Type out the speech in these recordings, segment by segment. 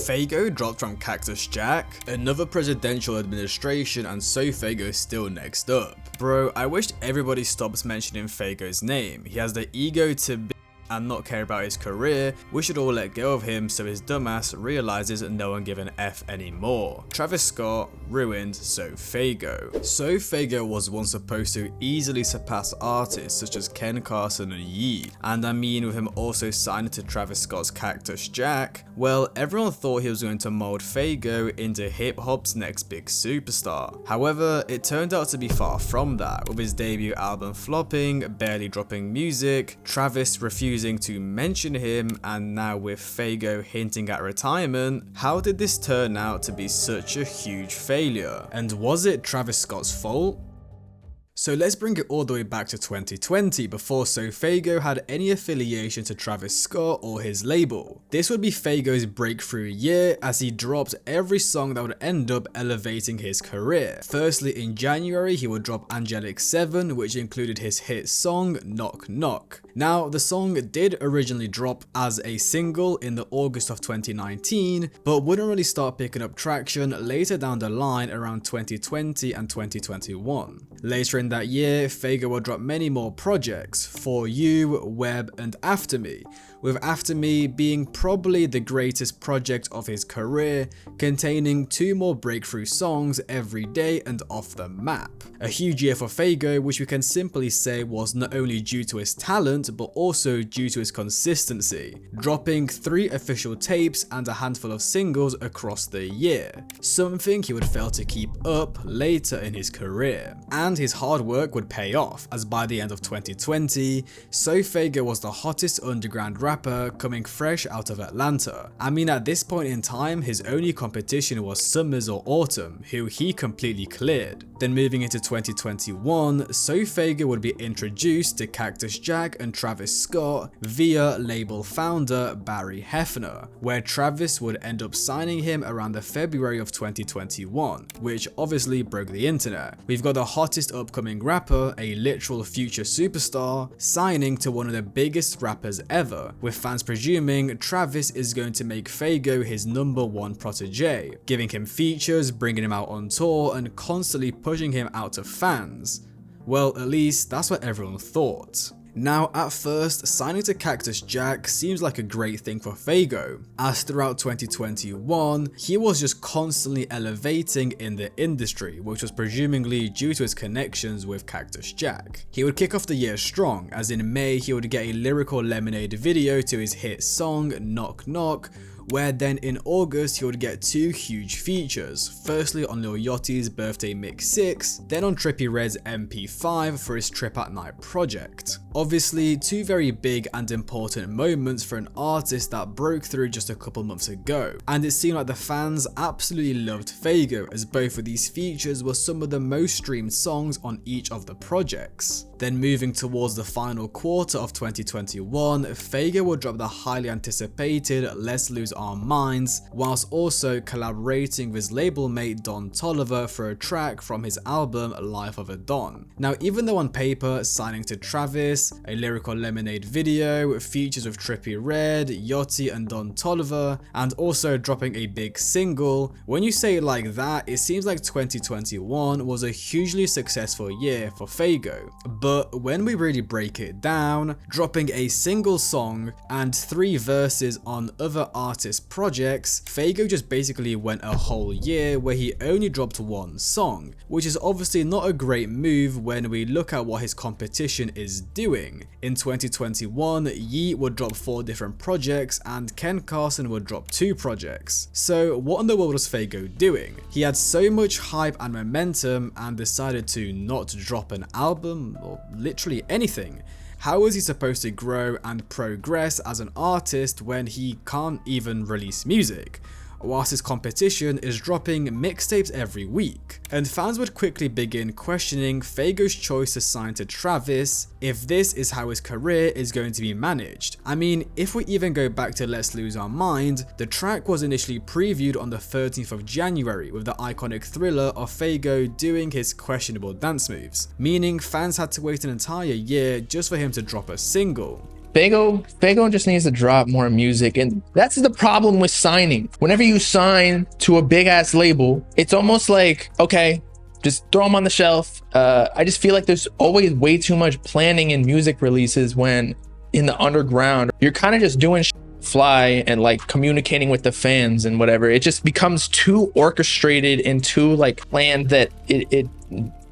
SoFaygo dropped from Cactus Jack, another presidential administration, and SoFaygo still next up. Bro, I wish everybody stops mentioning Faygo's name. He has the ego to be and not care about his career. We should all let go of him so his dumbass realizes no one give an F anymore. Travis Scott ruined SoFaygo. SoFaygo was once supposed to easily surpass artists such as Ken Carson and Yee, and I mean with him also signing to Travis Scott's Cactus Jack, well, everyone thought he was going to mold Faygo into hip hop's next big superstar. However, it turned out to be far from that, with his debut album flopping, barely dropping music, Travis refusing to mention him, and now with Faygo hinting at retirement. How did this turn out to be such a huge failure? And was it Travis Scott's fault? So let's bring it all the way back to 2020, before SoFaygo had any affiliation to Travis Scott or his label. This would be Faygo's breakthrough year, as he dropped every song that would end up elevating his career. Firstly, in January, he would drop Angelic 7, which included his hit song Knock Knock. Now, the song did originally drop as a single in the August of 2019, but wouldn't really start picking up traction later down the line around 2020 and 2021. Later in that year, Faygo will drop many more projects, For You, Web, and After Me, with After Me being probably the greatest project of his career, containing 2 more breakthrough songs, Every Day and Off the Map. A huge year for Faygo, which we can simply say was not only due to his talent, but also due to his consistency, dropping 3 official tapes and a handful of singles across the year, something he would fail to keep up later in his career. And his hard work would pay off, as by the end of 2020, SoFaygo was the hottest underground rapper coming fresh out of Atlanta. I mean, at this point in time, his only competition was Summers or Autumn, who he completely cleared. Then moving into 2021, SoFaygo would be introduced to Cactus Jack and Travis Scott via label founder Barry Hefner, where Travis would end up signing him around the February of 2021, which obviously broke the internet. We've got the hottest upcoming rapper, a literal future superstar, signing to one of the biggest rappers ever, with fans presuming Travis is going to make Faygo his #1 protege, giving him features, bringing him out on tour, and constantly pushing him out to fans. Well, at least that's what everyone thought. Now, at first, signing to Cactus Jack seems like a great thing for Faygo, as throughout 2021, he was just constantly elevating in the industry, which was presumably due to his connections with Cactus Jack. He would kick off the year strong, as in May he would get a lyrical Lemonade video to his hit song Knock Knock, where then in August he would get 2 huge features, firstly on Lil Yachty's Birthday Mix 6, then on Trippie Redd's MP5 for his Trip at Night project. Obviously 2 very big and important moments for an artist that broke through just a couple months ago, and it seemed like the fans absolutely loved Faygo, as both of these features were some of the most streamed songs on each of the projects. Then moving towards the final quarter of 2021, Faygo will drop the highly anticipated Let's Lose Our Minds, whilst also collaborating with his label mate Don Toliver for a track from his album Life of a Don. Now, even though on paper signing to Travis, a lyrical Lemonade video, features with Trippie Redd, Yachty and Don Toliver, and also dropping a big single, when you say it like that, it seems like 2021 was a hugely successful year for Faygo. But when we really break it down, dropping a single song and 3 verses on other artists' projects, Faygo just basically went a whole year where he only dropped 1 song, which is obviously not a great move when we look at what his competition is doing. In 2021, Yee would drop 4 different projects and Ken Carson would drop 2 projects. So what in the world was Faygo doing? He had so much hype and momentum and decided to not drop an album or literally anything. How is he supposed to grow and progress as an artist when he can't even release music, whilst his competition is dropping mixtapes every week? And fans would quickly begin questioning Faygo's choice to sign to Travis if this is how his career is going to be managed. I mean, if we even go back to Let's Lose Our Mind, the track was initially previewed on the 13th of January with the iconic thriller of Faygo doing his questionable dance moves, meaning fans had to wait an entire year just for him to drop a single. Faygo just needs to drop more music, and that's the problem with signing. Whenever you sign to a big ass label, it's almost like, okay, just throw them on the shelf. I just feel like there's always way too much planning in music releases when in the underground, you're kind of just doing fly and like communicating with the fans and whatever. It just becomes too orchestrated and too like planned that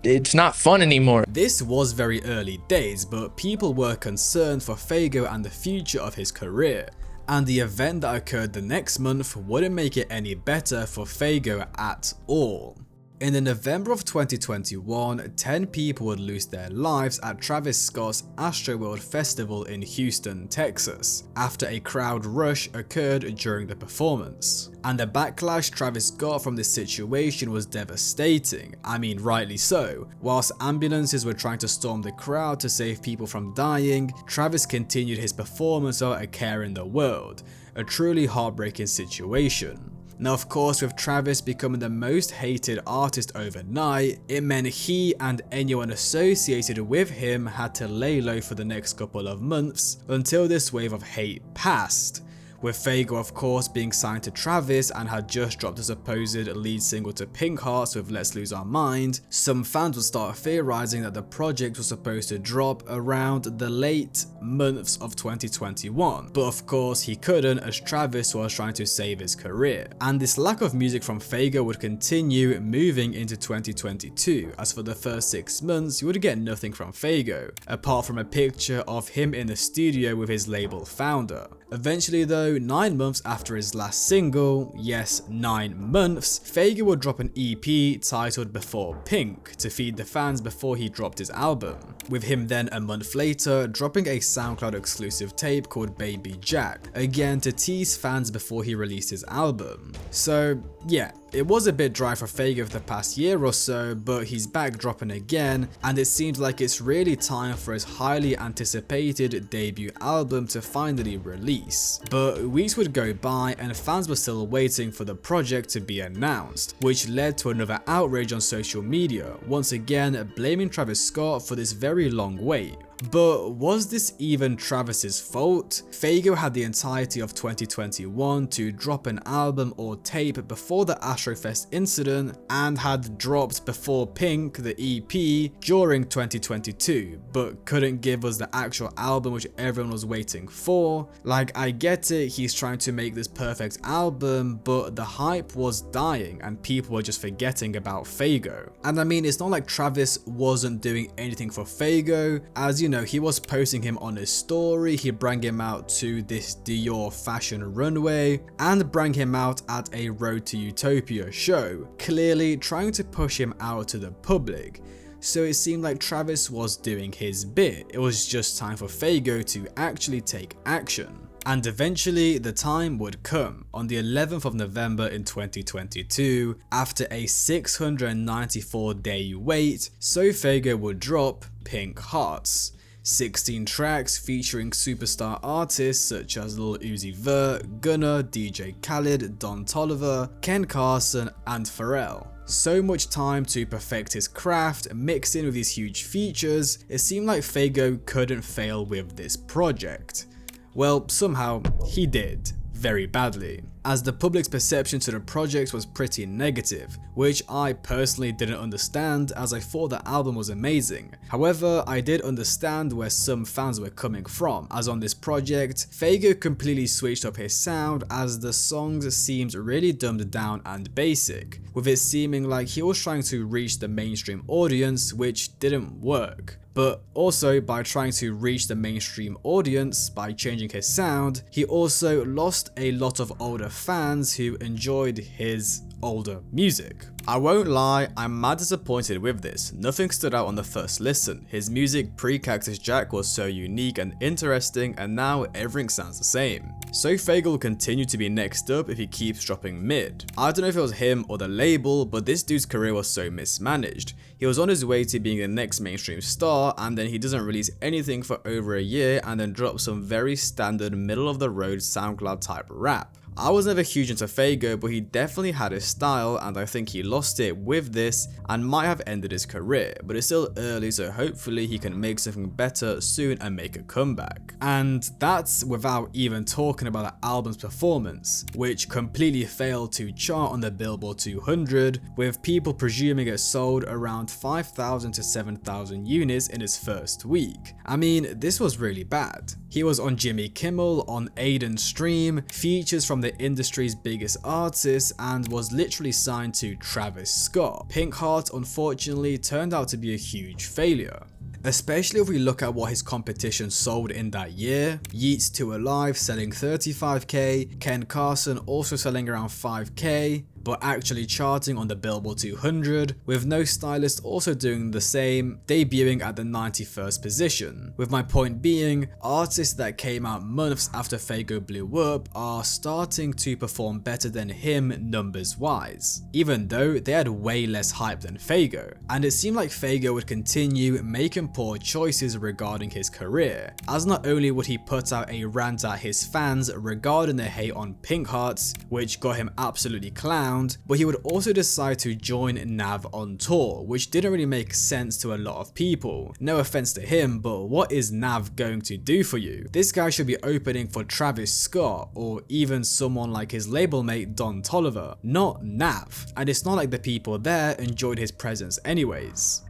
it's not fun anymore. This was very early days, but people were concerned for Faygo and the future of his career. And the event that occurred the next month wouldn't make it any better for Faygo at all. In the November of 2021, 10 people would lose their lives at Travis Scott's Astroworld Festival in Houston, Texas, after a crowd rush occurred during the performance. And the backlash Travis got from this situation was devastating, I mean rightly so. Whilst ambulances were trying to storm the crowd to save people from dying, Travis continued his performance without a care in the world, a truly heartbreaking situation. Now of course, with Travis becoming the most hated artist overnight, it meant he and anyone associated with him had to lay low for the next couple of months until this wave of hate passed. With Faygo of course being signed to Travis and had just dropped a supposed lead single to Pink Heartz with Let's Lose Our Mind, some fans would start theorizing that the project was supposed to drop around the late months of 2021, but of course he couldn't as Travis was trying to save his career. And this lack of music from Faygo would continue moving into 2022, as for the first 6 months you would get nothing from Faygo, apart from a picture of him in the studio with his label founder. Eventually though, 9 months after his last single, yes 9 months, Faygo would drop an EP titled Before Pink to feed the fans before he dropped his album, with him then a month later dropping a SoundCloud exclusive tape called Baby Jack, again to tease fans before he released his album. So yeah, it was a bit dry for Faygo for the past year or so, but he's back dropping again, and it seems like it's really time for his highly anticipated debut album to finally release. But weeks would go by and fans were still waiting for the project to be announced, which led to another outrage on social media, once again blaming Travis Scott for this very long wait. But was this even Travis's fault? Faygo had the entirety of 2021 to drop an album or tape before the Astrofest incident and had dropped Before Pink, the EP, during 2022, but couldn't give us the actual album which everyone was waiting for. Like, I get it, he's trying to make this perfect album, but the hype was dying and people were just forgetting about Faygo. And I mean, it's not like Travis wasn't doing anything for Faygo, as you know, he was posting him on his story, he brought him out to this Dior fashion runway, and brought him out at a Road to Utopia show, clearly trying to push him out to the public. So it seemed like Travis was doing his bit, it was just time for Faygo to actually take action. And eventually the time would come on the 11th of November in 2022, after a 694-day wait, SoFaygo would drop Pink Heartz. 16 tracks featuring superstar artists such as Lil Uzi Vert, Gunna, DJ Khaled, Don Toliver, Ken Carson and Pharrell. So much time to perfect his craft, mixed in with these huge features, it seemed like Faygo couldn't fail with this project. Well, somehow he did, very badly, as the public's perception to the project was pretty negative, which I personally didn't understand as I thought the album was amazing. However, I did understand where some fans were coming from, as on this project, Faygo completely switched up his sound as the songs seemed really dumbed down and basic, with it seeming like he was trying to reach the mainstream audience, which didn't work. But also, by trying to reach the mainstream audience by changing his sound, he also lost a lot of older fans who enjoyed his older music. I won't lie, I'm mad disappointed with this. Nothing stood out on the first listen. His music pre-Cactus Jack was so unique and interesting, and now everything sounds the same. SoFaygo will continue to be next up if he keeps dropping mid. I don't know if it was him or the label, but this dude's career was so mismanaged. He was on his way to being the next mainstream star, and then he doesn't release anything for over a year and then drops some very standard middle of the road SoundCloud type rap. I was never huge into Faygo, but he definitely had his style, and I think he lost it with this and might have ended his career, but it's still early, so hopefully he can make something better soon and make a comeback. And that's without even talking about the album's performance, which completely failed to chart on the Billboard 200, with people presuming it sold around 5,000 to 7,000 units in its first week. I mean, this was really bad. He was on Jimmy Kimmel, on Aiden's stream, features from the industry's biggest artists, and was literally signed to Travis Scott. Pink Heartz unfortunately turned out to be a huge failure. Especially if we look at what his competition sold in that year. Yeats 2 Alive selling 35k, Ken Carson also selling around 5k, but actually charting on the Billboard 200, with No Stylist also doing the same, debuting at the 91st position. With my point being, artists that came out months after Faygo blew up are starting to perform better than him numbers wise, even though they had way less hype than Faygo. And it seemed like Faygo would continue making poor choices regarding his career, as not only would he put out a rant at his fans regarding the hate on Pink Heartz, which got him absolutely clowned, but he would also decide to join Nav on tour, which didn't really make sense to a lot of people. No offense to him, but what is Nav going to do for you? This guy should be opening for Travis Scott or even someone like his label mate Don Toliver, not Nav. And it's not like the people there enjoyed his presence anyways.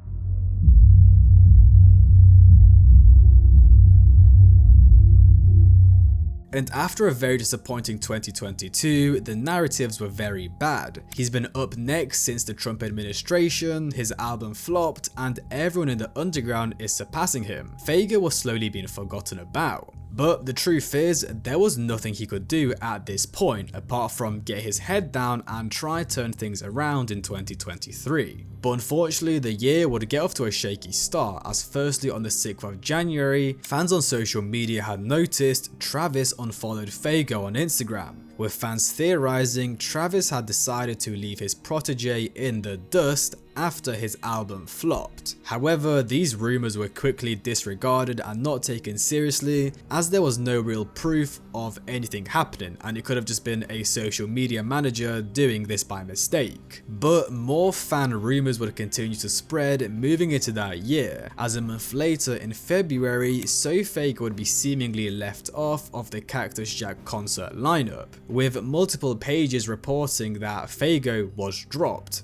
And after a very disappointing 2022, the narratives were very bad. He's been up next since the Trump administration, his album flopped, and everyone in the underground is surpassing him. Faygo was slowly being forgotten about. But the truth is, there was nothing he could do at this point apart from get his head down and try turn things around in 2023. But unfortunately, the year would get off to a shaky start, as firstly on the 6th of January, fans on social media had noticed Travis unfollowed Faygo on Instagram, with fans theorizing Travis had decided to leave his protege in the dust after his album flopped. However, these rumors were quickly disregarded and not taken seriously, as there was no real proof of anything happening, and it could have just been a social media manager doing this by mistake. But more fan rumors would continue to spread moving into that year, as a month later in February, SoFaygo would be seemingly left off of the Cactus Jack concert lineup, with multiple pages reporting that Faygo was dropped.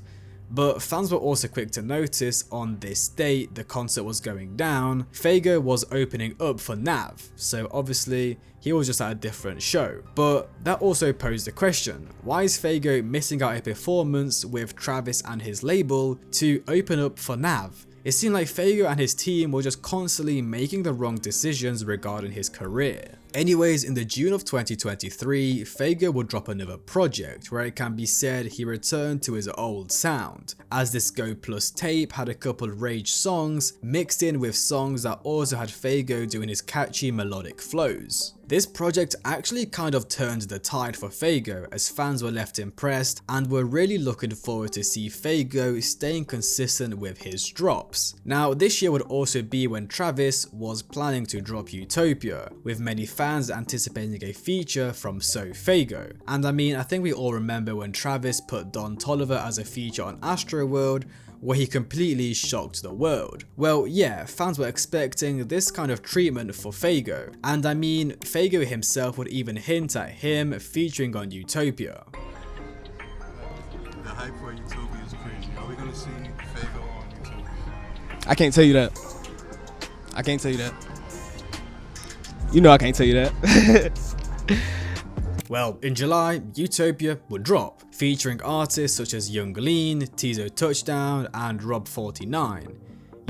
But fans were also quick to notice on this date the concert was going down, Faygo was opening up for Nav, so obviously he was just at a different show. But that also posed a question, why is Faygo missing out a performance with Travis and his label to open up for Nav? It seemed like Faygo and his team were just constantly making the wrong decisions regarding his career. Anyways, in the June of 2023, Faygo would drop another project where it can be said he returned to his old sound, as this Go Plus tape had a couple rage songs mixed in with songs that also had Faygo doing his catchy melodic flows. This project actually kind of turned the tide for Faygo, as fans were left impressed and were really looking forward to see Faygo staying consistent with his drops. Now, this year would also be when Travis was planning to drop Utopia, with many fans anticipating a feature from SoFaygo. And I mean, I think we all remember when Travis put Don Toliver as a feature on Astroworld, where he completely shocked the world. Well, yeah, fans were expecting this kind of treatment for Faygo, and I mean, Faygo himself would even hint at him featuring on Utopia. The hype for Utopia is crazy. Are we gonna see Faygo on Utopia? I can't tell you that. I can't tell you that. You know I can't tell you that. Well, in July, Utopia would drop, featuring artists such as Young Lean, Tizo Touchdown, and Rob49.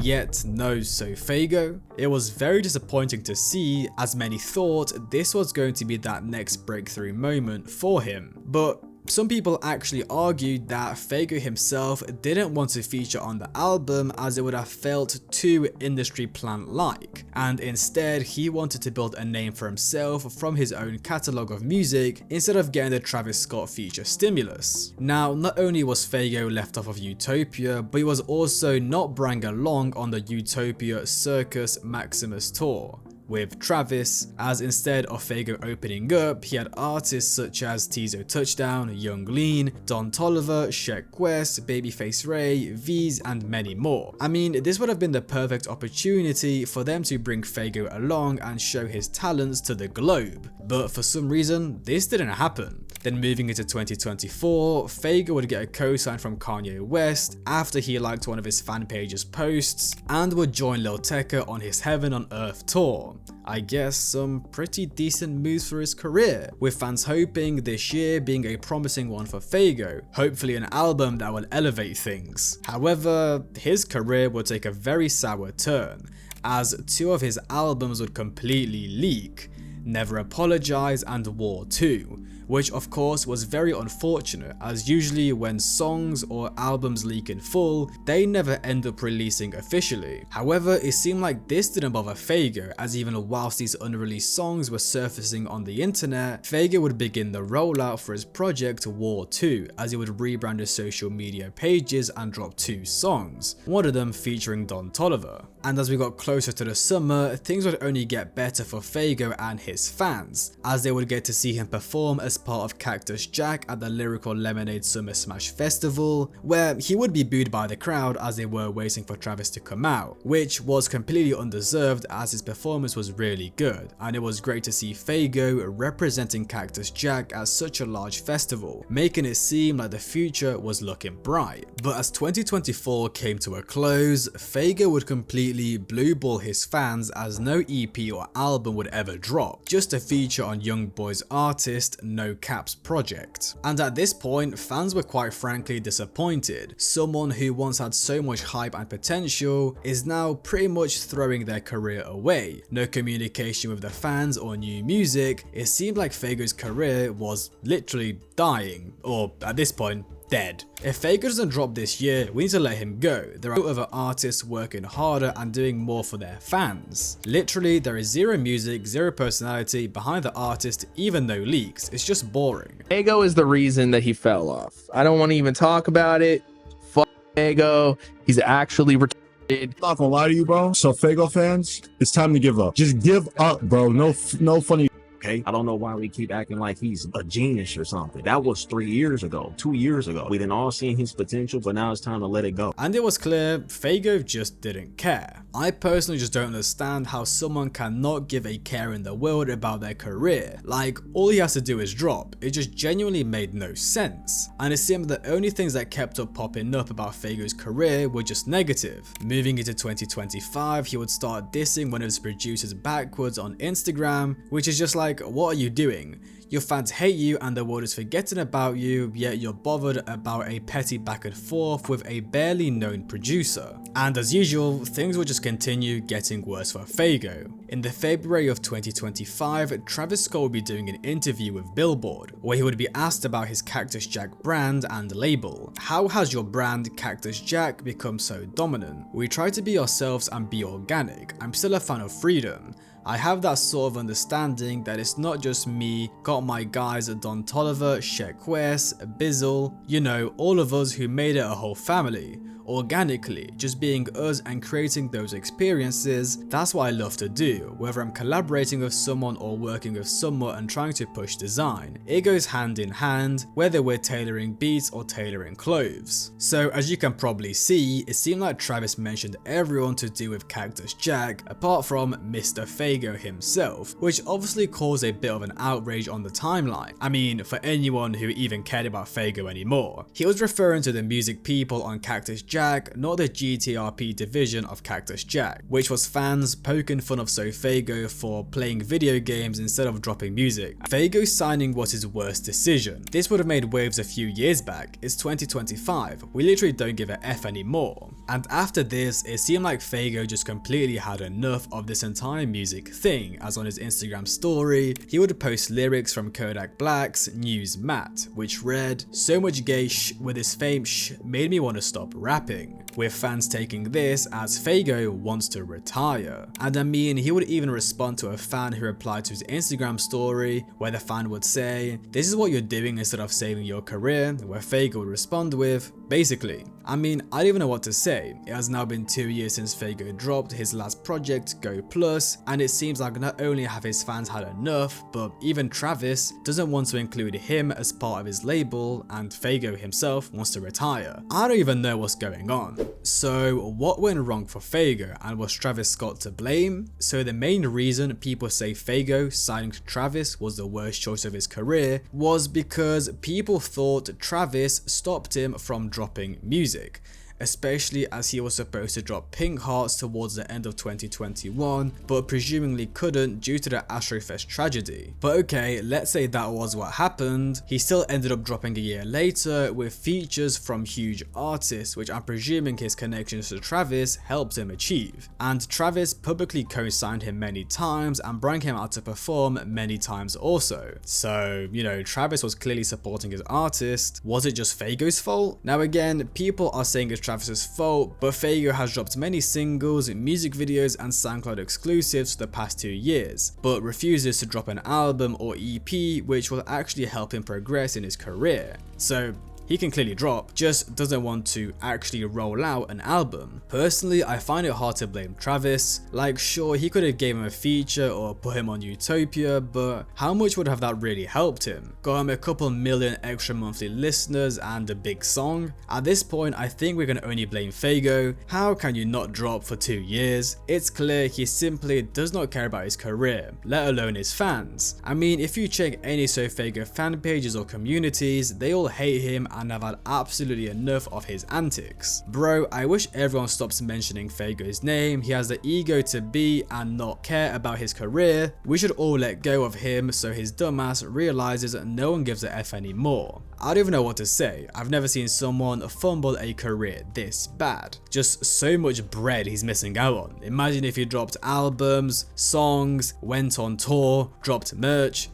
Yet no SoFaygo. It was very disappointing to see, as many thought this was going to be that next breakthrough moment for him. But some people actually argued that Faygo himself didn't want to feature on the album as it would have felt too industry plant-like, and instead he wanted to build a name for himself from his own catalogue of music instead of getting the Travis Scott feature stimulus. Now, not only was Faygo left off of Utopia, but he was also not bringing along on the Utopia Circus Maximus tour, with Travis, as instead of Faygo opening up, he had artists such as Tizo Touchdown, Young Lean, Don Toliver, Sheck West, Babyface Ray, V's, and many more. I mean, this would have been the perfect opportunity for them to bring Faygo along and show his talents to the globe, but for some reason, this didn't happen. Then moving into 2024, Faygo would get a co-sign from Kanye West after he liked one of his fan page's posts, and would join Lil Tecca on his Heaven on Earth tour. I guess some pretty decent moves for his career, with fans hoping this year being a promising one for Faygo, hopefully an album that will elevate things. However, his career would take a very sour turn, as 2 of his albums would completely leak, Never Apologize and War 2, which of course was very unfortunate, as usually when songs or albums leak in full, they never end up releasing officially. However, it seemed like this didn't bother Faygo, as even whilst these unreleased songs were surfacing on the internet, Faygo would begin the rollout for his project War 2, as he would rebrand his social media pages and drop 2 songs, one of them featuring Don Toliver. And as we got closer to the summer, things would only get better for Faygo and his fans, as they would get to see him perform as part of Cactus Jack at the Lyrical Lemonade Summer Smash Festival, where he would be booed by the crowd as they were waiting for Travis to come out, which was completely undeserved as his performance was really good, and it was great to see Faygo representing Cactus Jack at such a large festival, making it seem like the future was looking bright. But as 2024 came to a close, Faygo would completely blue ball his fans, as no EP or album would ever drop, just a feature on Young Boy's artist No Cap's project. And at this point, fans were quite frankly disappointed. Someone who once had so much hype and potential is now pretty much throwing their career away. No communication with the fans or new music. It seemed like Faygo's career was literally dying, or at this point, dead. If Faygo doesn't drop this year, we need to let him go. There are other artists working harder and doing more for their fans. Literally, there is zero music, zero personality behind the artist, even no leaks. It's just boring. Faygo is the reason that he fell off. I don't want to even talk about it. Fuck Faygo. He's actually retarded. Not gonna lie to you, bro. So Faygo fans, it's time to give up. Just give up, bro. No funny. Okay, I don't know why we keep acting like he's a genius or something. That was 3 years ago, 2 years ago. We didn't all seen his potential, but now it's time to let it go. And it was clear Faygo just didn't care. I personally just don't understand how someone cannot give a care in the world about their career. Like, all he has to do is drop. It just genuinely made no sense. And it seemed the only things that kept up popping up about Faygo's career were just negative. Moving into 2025, he would start dissing one of his producers backwards on Instagram, which is just like, what are you doing? Your fans hate you and the world is forgetting about you, yet you're bothered about a petty back and forth with a barely known producer. And as usual, things will just continue getting worse for Faygo. In the February of 2025, Travis Scott will be doing an interview with Billboard, where he would be asked about his Cactus Jack brand and label. How has your brand Cactus Jack become so dominant? We try to be ourselves and be organic. I'm still a fan of freedom. I have that sort of understanding that it's not just me, got my guys at Don Toliver, Sheck West, Bizzle, you know, all of us who made it a whole family. Organically, just being us and creating those experiences, that's what I love to do, whether I'm collaborating with someone or working with someone and trying to push design. It goes hand in hand, whether we're tailoring beats or tailoring clothes. So as you can probably see, it seemed like Travis mentioned everyone to do with Cactus Jack, apart from Mr. Faygo himself, which obviously caused a bit of an outrage on the timeline. I mean, for anyone who even cared about Faygo anymore. He was referring to the music people on Cactus Jack, not the GTRP division of Cactus Jack, which was fans poking fun of SoFaygo for playing video games instead of dropping music. Faygo signing was his worst decision. This would have made waves a few years back. It's 2025. We literally don't give a F anymore. And after this, it seemed like Faygo just completely had enough of this entire music thing, as on his Instagram story, he would post lyrics from Kodak Black's News Matt, which read, "So much gay sh with his fame sh made me want to stop rapping," with fans taking this as Faygo wants to retire. And I mean, he would even respond to a fan who replied to his Instagram story, where the fan would say, "This is what you're doing instead of saving your career," where Faygo would respond with, "Basically, I mean, I don't even know what to say. It has now been 2 years since Faygo dropped his last project, Go Plus, and it seems like not only have his fans had enough, but even Travis doesn't want to include him as part of his label, and Faygo himself wants to retire. I don't even know what's going on. So what went wrong for Faygo, and was Travis Scott to blame? So the main reason people say Faygo signing to Travis was the worst choice of his career was because people thought Travis stopped him from dropping music, especially as he was supposed to drop Pink Heartz towards the end of 2021, but presumably couldn't due to the Astrofest tragedy. But okay, let's say that was what happened, he still ended up dropping a year later with features from huge artists, which I'm presuming his connections to Travis helped him achieve. And Travis publicly co-signed him many times and brought him out to perform many times also. So, you know, Travis was clearly supporting his artist. Was it just Faygo's fault? Now again, people are saying it's Travis's fault, but Faygo has dropped many singles, music videos and SoundCloud exclusives for the past 2 years, but refuses to drop an album or EP which will actually help him progress in his career. So he can clearly drop, just doesn't want to actually roll out an album. Personally, I find it hard to blame Travis. Like, sure, he could have gave him a feature or put him on Utopia, but how much would have that really helped him? Got him a couple million extra monthly listeners and a big song? At this point, I think we can only blame Faygo. How can you not drop for 2 years? It's clear he simply does not care about his career, let alone his fans. I mean, if you check any SoFaygo fan pages or communities, they all hate him and have had absolutely enough of his antics. Bro, I wish everyone stops mentioning Faygo's name. He has the ego to be and not care about his career. We should all let go of him so his dumbass realizes that no one gives a F anymore. I don't even know what to say. I've never seen someone fumble a career this bad. Just so much bread he's missing out on. Imagine if he dropped albums, songs, went on tour, dropped merch.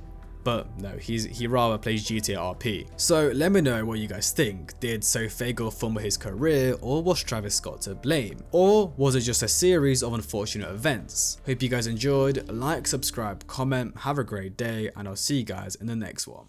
But no, he rather plays GTA RP. So let me know what you guys think. Did SoFaygo fumble his career, or was Travis Scott to blame? Or was it just a series of unfortunate events? Hope you guys enjoyed. Like, subscribe, comment, have a great day, and I'll see you guys in the next one.